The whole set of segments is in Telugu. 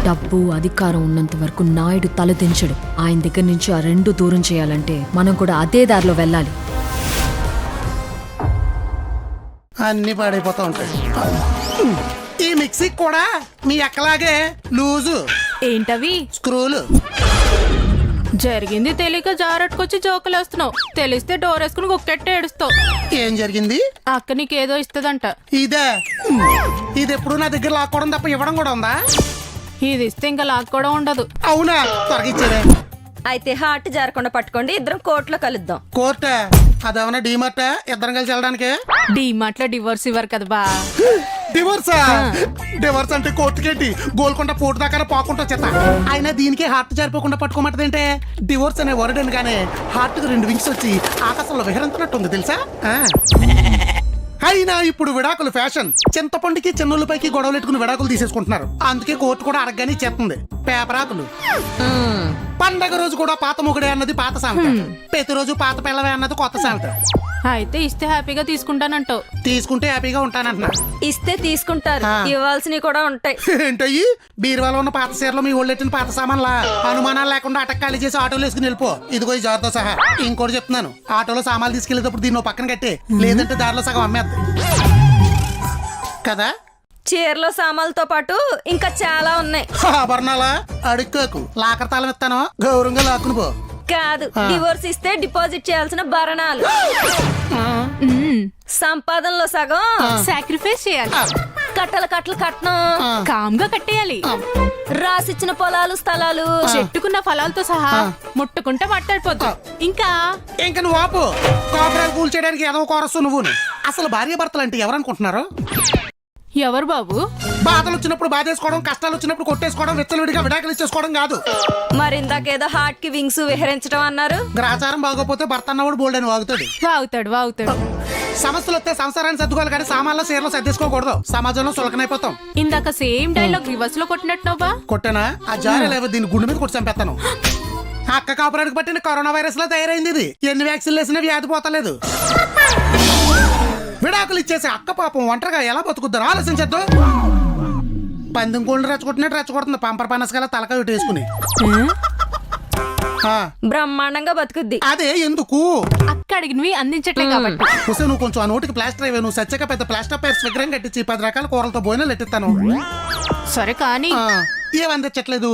డబ్బు అధికారం ఉన్నంత వరకు నాయుడు తలదించడు. ఆయన దగ్గర నుంచి ఆ రెండు దూరం చేయాలంటే మనం కూడా అదే దారిలో వెళ్ళాలి. అన్ని పాడైపోతా ఉంటాయి. ఈ మిక్సీ కూడా మీ అక్కలాగే లూజు ఏంటవి? స్క్రూలు. జరిగింది తెలియక జారట్టుకొచ్చి జోకులు వేస్తున్నావు. తెలిస్తే డోర్ వేసుకుని కుక్కెట్టే ఏడుస్తావు. ఏం జరిగింది? అక్క నీకేదో ఇస్తదంట. ఇదే ఇది ఎప్పుడు నా దగ్గర లాక్కోవడం తప్ప ఇవ్వడం కూడా ఉందా? ఇది ఇస్తే ఇంకా లాక్కోవడం ఉండదు. అవునా? త్వరగా ఇచ్చేదే. అయితే హార్ట్ జారకుండా పట్టుకోండి, ఇద్దరం కోర్టులో కలుద్దాం. కోర్టా? అదేమన్నా డీమార్ట్ ఇద్దరం కలిసి వెళ్ళడానికి? డీమార్ట్ లో డివోర్స్ ఇవ్వరు కదా బా. డివోర్సా? డివోర్స్ అంటే కోర్టుకేంటి? గోల్కొండ పోటు దాకా పాకుంటా చేత. అయినా దీనికి హార్ట్ జారిపోకుండా పట్టుకోమంటదేంటే? డివోర్స్ అనే వర్డ్ అనగానే హార్ట్ కు 2 వింగ్స్ వచ్చి ఆకాశంలో విహరించినట్టుంది తెలుసా? అయినా ఇప్పుడు విడాకులు ఫ్యాషన్. చింతపండుకి చిన్నులపైకి గొడవలు పెట్టుకుని విడాకులు తీసేసుకుంటున్నారు. అందుకే కోర్టు కూడా అడగగానే ఇచ్చేస్తుంది. పేపరాకులు. పండగ రోజు కూడా పాత మొగుడే అన్నది పాత సామెత, ప్రతిరోజు పాత పిల్లవే అన్నది కొత్త సామెత. అయితే ఇస్తే హ్యాపీగా తీసుకుంటానంటావు. తీసుకుంటే హ్యాపీగా ఉంటానంటున్నా. ఇస్తే తీసుకుంటారు, ఇవ్వాల్సినవి కూడా ఉంటాయి. ఏంటయ్యి? బీరువాలో ఉన్న పాత చీరలో మీ ఒళ్ళెట్టిన పాత సామాన్లా? అనుమానాలు లేకుండా అటక్ ఖాళీ చేసి ఆటోలో వేసుకుని వెళ్ళిపో. ఇదిగో ఈ జారుతో సహా. ఇంకోటి చెప్తున్నాను, ఆటోలో సామాన్లు తీసుకెళ్లేటప్పుడు దీన్ని పక్కన కట్టే, లేదంటే దారిలో సగం అమ్మేద్ది కదా. చీరలో సామాన్లతో పాటు ఇంకా చాలా ఉన్నాయి. ఆభరణాలా? అడుక్కోకు, లాకర్ తాళం ఇస్తాను, గౌరవంగా లాక్కుని పో. కాదు, డివోర్స్ ఇస్తే డిపాజిట్ చేయాల్సిన భరణాలు. సంపాదనలో సగం సాక్రిఫైస్ చేయాలి. కట్టలు కట్టలు కట్నం కామ్ గా కట్టేయాలి. రాసిచ్చిన పొలాలు స్థలాలు చెట్టుకున్న ఫలాలతో సహా ముట్టుకుంటే మాట్లాడిపోతా. ఇంకా నువ్వు ఆపు. కాపురాలు కూల్ చేయడానికి ఏదో కోరస్తు నువ్వు. అసలు భార్య భర్తలు అంటే ఎవరనుకుంటున్నారు? ఎవరు బాబు? బాధలు వచ్చినప్పుడు బాధేసుకోవడం, కష్టాలు వచ్చినప్పుడు కొట్టేసుకోవడం, విచ్చలవిడిగా విడాకులు ఇచ్చేసుకోవడం కాదు. మరి ఇందాకేదో హార్ట్ కి వింగ్స్ విహరించడం అన్నారు. గ్రాచారం బాగోపోతే భర్త అన్నవాడు బోల్డ్ అని వాగుతాడు. వాగుతాడు. సమస్యలు వస్తే సంసారాన్ని సర్దుకోవాలి కానీ సామాన్లు చీరలో సర్దేసుకోకూడదు. సమాజంలో సులకనైపోతాం. ఇందాక సేమ్ డైలాగ్ రివర్స్ లో కొట్టినట్టున్నావా? కొట్టానా? ఆ జారే లేవు, దీన్ని గుండె మీద కొట్టి చంపేస్తాను. అక్క కాపురానికి పట్టిన కరోనా వైరస్ లో తయారైంది ఇది. ఎన్ని వ్యాక్సిన్లు వేసినా వ్యాధి పోతలేదు. విడాకులు ఇచ్చేసి అక్క పాపం ఒంటరిగా ఎలా బతుకుద్దారు ఆలోచించద్దు. పందెం కోళ్ళు రెచ్చగొట్టినట్టు రెచ్చగొడుతుంది. పంపర్ పనసగల తలకాయ వేసుకుని బ్రహ్మాండంగా బతుకుద్ది. అదే ఎందుకు అక్క అడిగినవి అందించట్లే కాబట్టి. హుసే నువ్వు కొంచెం ఆ నోటికి ప్లాస్టర్ అయ్యే. నువ్వు సచ్చక పెద్ద ప్లాస్టర్ పైర్స్ విగ్రహం కట్టించి 10 రకాల కూరలతో భోజనాలు ఎట్టిస్తాను. సరే కానీ ఏమందించట్లేదు.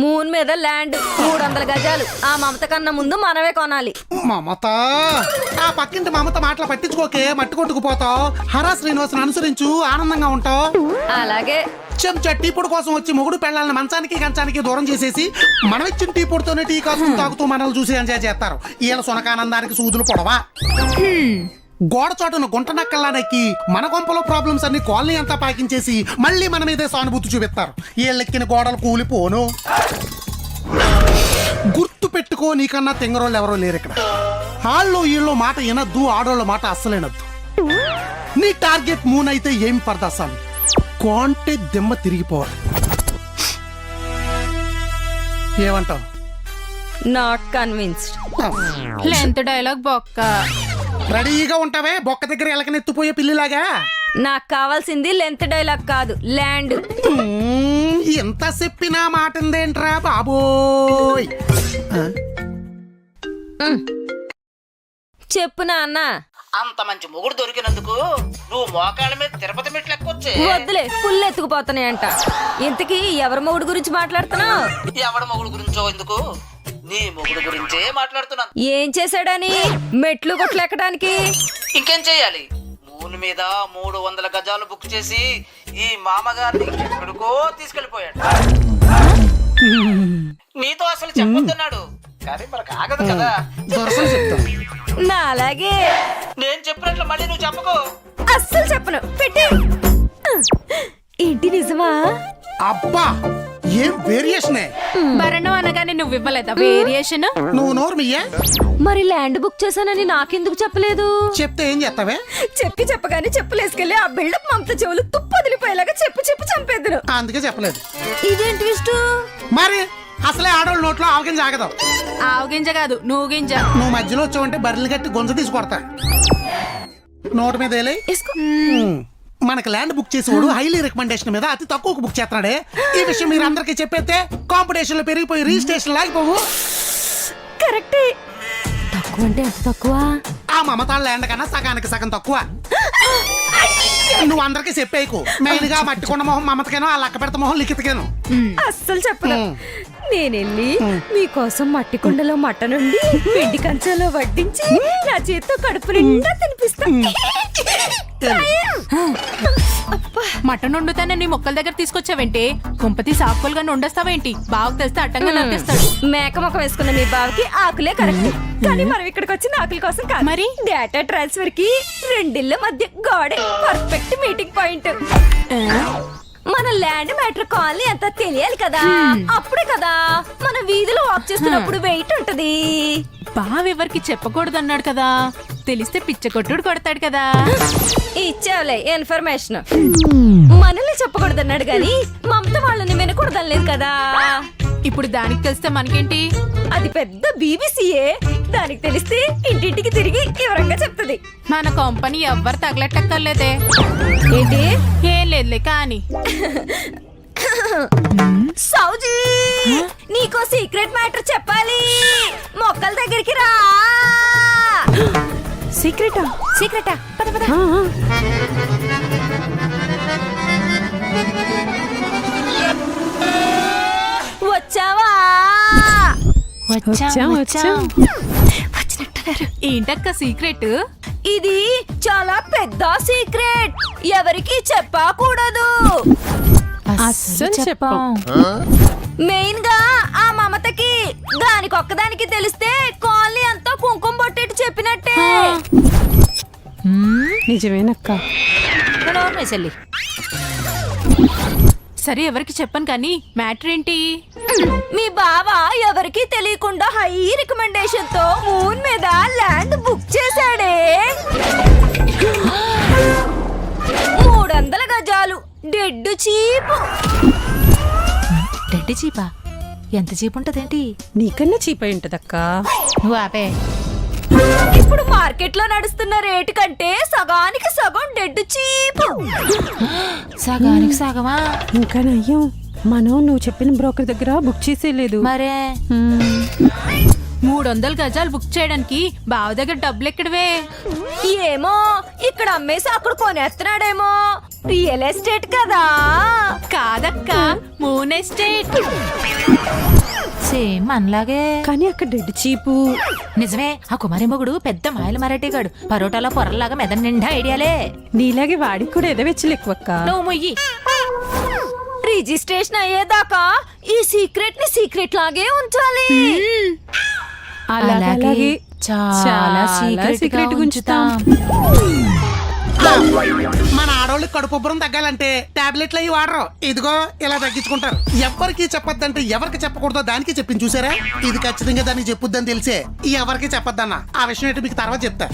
మూన్ మీద ల్యాండ్ 300 గజాలు. ఆ మమత కన్నా ముందు మనమే కొనాలి. మమత? ఆ పక్కింటి మమత మాటలు పట్టించుకోకే, మట్టి కొట్టుకుపోతావు. హరా శ్రీనివాసుని అనుసరించు, ఆనందంగా ఉంటావు. అలాగే చెంచా టీ పొడి కోసం వచ్చి మొగుడు పెళ్ళాలని మంచానికి కంచానికి దూరం చేసేసి మనం ఇచ్చిన టీ పొడితోనే టీ కాసుకుని తాగుతూ మనల్ని చూసి ఎంజాయ్ చేస్తారు. ఈయన సునకానందానికి సూదులు పొడవా. గోడ చోటును గుంట నక్కల్లా నెక్కి మన కొంపలో ప్రాబ్లమ్స్ అన్ని కాలనీ అంతా పాకించేసి మళ్ళీ మన మీదే సానుభూతి చూపిస్తారు. వీళ్ళెక్కిన గోడలు కూలిపోను. గుర్తు పెట్టుకో, నీకన్నా తెంగరోళ్ళు ఎవరో లేరు ఇక్కడ. హాల్లో వీళ్ళు మాట వినద్దు, ఆడోళ్ళ మాట అస్సలేనద్దు. నీ టార్గెట్ మూన్ అయితే ఏం పరదాసాను కొంటే దిమ్మ తిరిగిపోవాలి. ఏమంటావు? Not convinced. లెంత్ డైలాగ్ బొక్క. రెడీగా ఉంటావే బొక్క దగ్గర ఎలకనెత్తిపోయే పిల్లిలాగా. నాకు కావాల్సింది లెంత్ డైలాగ్ కాదు, ల్యాండ్. ఎంత చెప్పినా మాటిందేంట్రా బాబోయ్. చెప్పు నాన్న. అంత మంచి మొగుడు దొరికినందుకు నువ్వు మోకాళ్ళ మీద తిరుపతి మెట్లు ఎక్కొచ్చే. వద్దులే, పుల్లు ఎత్తుకుపోతున్నాయంట. ఇంతకీ ఎవరి మొగుడు గురించి మాట్లాడుతున్నావు? ఎవడ మొగుడు గురించో ఎందుకు, నీ మొగుడు గురించే మాట్లాడుతున్నాను. ఏం చేశాడని? మెట్లు కొట్లు ఎక్కడానికి. ఇంకేం చెయ్యాలి? మూన్ మీద 300 గజాలు బుక్ చేసి ఈ మామగారిని ఎక్కడికో తీసుకెళ్లిపోయాడు. నీతో అసలు చెప్పొద్దన్నాడు కానీ మనకు ఆగదు కదా. నా అలాగే నేను చెప్పినట్లు మళ్ళీ నువ్వు చెప్పకు. అస్సలు చెప్పను. పెట్టి ఏంటి నిజమా? అబ్బా ఏం వేరియేషనే. భరణం అనగానే నువ్వు ఇవ్వలేదా వేరియేషన్? నువ్వు నోరు మియ్యా. మరి ల్యాండ్ బుక్ చేశానని నాకెందుకు చెప్పలేదు? చెప్తే ఏం చేస్తావే? చెప్పగానే చెప్పులేసుకెళ్ళి ఆ బిల్డప్ మమత చెవులు తుప్పదిలిపోయేలాగా చెప్పు చంపేద్దును. అందుకే చెప్పలేదు. ఇదేంటి ట్విస్ట్? మరి అసలే ఆడోళ్ళ నోట్లో ఆవగింజ ఆగదు. ఆవగింజ కాదు, నువ్వు గింజ. నువ్వు మధ్యలో వచ్చావంటే బర్రెలు కట్టి గొంజ తీసి కొడతా. నోటు మీద మనకి ల్యాండ్ బుక్ చేసేవాడు హైలీ రికమెండేషన్ మీద అతి తక్కువకు బుక్ చేస్తున్నాడే. ఈ విషయం మీరు అందరికీ చెప్పేస్తే కాంపిటీషన్ లో పెరిగిపోయి రిజిస్ట్రేషన్ లాగిపోవు. కరెక్టే. తక్కువ అంటే ఎంత తక్కువ? ఆ మమతాళ్ళ ల్యాండ్ కన్నా సగానికి సగం తక్కువ. నువ్వు అందరికి చెప్పేయకు. మెయిన్ గా మట్టికొండ మొహం మమతకేనో ఆ లక్క పెడత మొహం లిఖితకేను. అస్సలు చెప్పను. నేనెళ్ళి మీకోసం మట్టి కుండలో మటన్ ఉండి పిండి కంచాలో వడ్డించి నా చేతితో కడుపు నిండా తినిపిస్తా. మటన్ వండుతానే నీ మొక్కల దగ్గర తీసుకొచ్చావేంటి? కుంపతి సాకులుగా వండేస్తావేంటి? బాగా తెలిస్తే అట్టంగా నరికేస్తాడు. మేక ముఖం వేసుకున్న మీ బావకి ఆకులే కరెక్ట్. కానీ మనం ఇక్కడికి వచ్చిన ఆకుల కోసం కాదు. మరి? డేటా ట్రాన్స్ఫర్ కి రెండిళ్ళ మధ్య గోడే పర్ఫెక్ట్ మీటింగ్ పాయింట్. మన ల్యాండ్ మ్యాటర్ కాలనీ అంతా తెలియాలి కదా. అప్పుడే కదా మన వీధిలో వాక్ చేస్తున్నప్పుడు వెయిట్ ఉంటది. బావ ఎవరికి చెప్పకూడదు అన్నాడు కదా, తెలిస్తే పిచ్చ కొట్టుడు కొడతాడు కదా. ఇచ్చావులే ఇన్ఫర్మేషన్. మనల్ని చెప్పకూడదు అన్నాడు గాని మమత వాళ్ళని వినకూడదనలేదు కదా. ఇప్పుడు దానికి తెలిస్తే మనకేంటి? అది పెద్ద బీబీసీయే. దానికి తెలిస్తే ఇంటింటికి తిరిగి వివరంగా చెప్తుంది. మన కంపెనీ ఎవ్వరు తగలెట్టక్కర్లేదే. ఏంటి? ఏం లేదులే కానీ. సౌజీ, నీకో సీక్రెట్ మ్యాటర్ చెప్పాలి. మొక్కల దగ్గరికి రా. సీక్రెటా? సీక్రెటా? పద పద. వచ్చావా? వచ్చినట్టున్నారు. ఏంటక్క సీక్రెట్? ఇది చాలా పెద్ద సీక్రెట్. ఎవరికి చెప్పకూడదు. అస్సలు చెప్పాం. మెయిన్ గా ఆ మమతకి. దానికి ఒక్కదానికి తెలిస్తే కాలనీ అంతా కుంకుమ బొట్టేటి చెప్పినట్టే. నిజమేనక్క. సరే ఎవరికి చెప్పను కానీ మ్యాటర్ ఏంటి? మీ బావ ఎవరికి తెలియకుండా హై రికమెండేషన్ తో మూన్ మీద ల్యాండ్ బుక్ చేశాడే. 300 గజాలు డెడ్ చీపు. డెడ్ చీపా? ఎంత చీప్ ఉంటదేంటి? నీకన్నా చీప్ అయి ఉంటదక్క. నువ్వు ఆపే. ఇప్పుడు మార్కెట్ లో నడుస్తున్న రేటు కంటే సగానికి సగం డెడ్ చీపు. సగానికి సగమా? ఇంకా నయ్యం, మనం నువ్వు చెప్పిన బ్రోకర్ దగ్గర బుక్ చేసేయలేదు మరే. 300 గజాలు బుక్ చేయడానికి బావ దగ్గర డబ్బులు ఎక్కడవే? ఏమో, ఇక్కడ అమ్మేసి అక్కడ కొనేస్తున్నాడేమో. రియల్ ఎస్టేట్ కదా. కాదక్క, మూన్ ఎస్టేట్. సేమ్ మనలాగే కానీ అక్కడ డెడ్ చీపు. నిజమే. ఆ కుమారి మొగుడు పెద్ద మాయల మరాఠీగాడు. పరోటాలో పొరల్లాగా మెదడు నిండా ఐడియాలే. నీలాగే వాడికి కూడా ఎదవెచ్చలు ఎక్కువక్క. నువ్వు మొయ్యి. రిజిస్ట్రేషన్ అయ్యేదాకా ఈ సీక్రెట్ ని సీక్రెట్ లాగే ఉంచాలి. అలాగే చాలా సీక్రెట్ ఉంచుతాం. మన ఆడవాళ్ళకి కడుపుబ్బరం తగ్గాలంటే టాబ్లెట్లు అవి వాడరు. ఇదిగో ఇలా తగ్గించుకుంటారు. ఎవరికి చెప్పొద్దంటే ఎవరికి చెప్పకూడదో దానికి చెప్పింది చూసారా. ఇది ఖచ్చితంగా దానికి చెప్పుద్దని తెలిసే ఎవరికి చెప్పొద్దన్న. ఆ విషయం ఏంటో మీకు తర్వాత చెప్తా.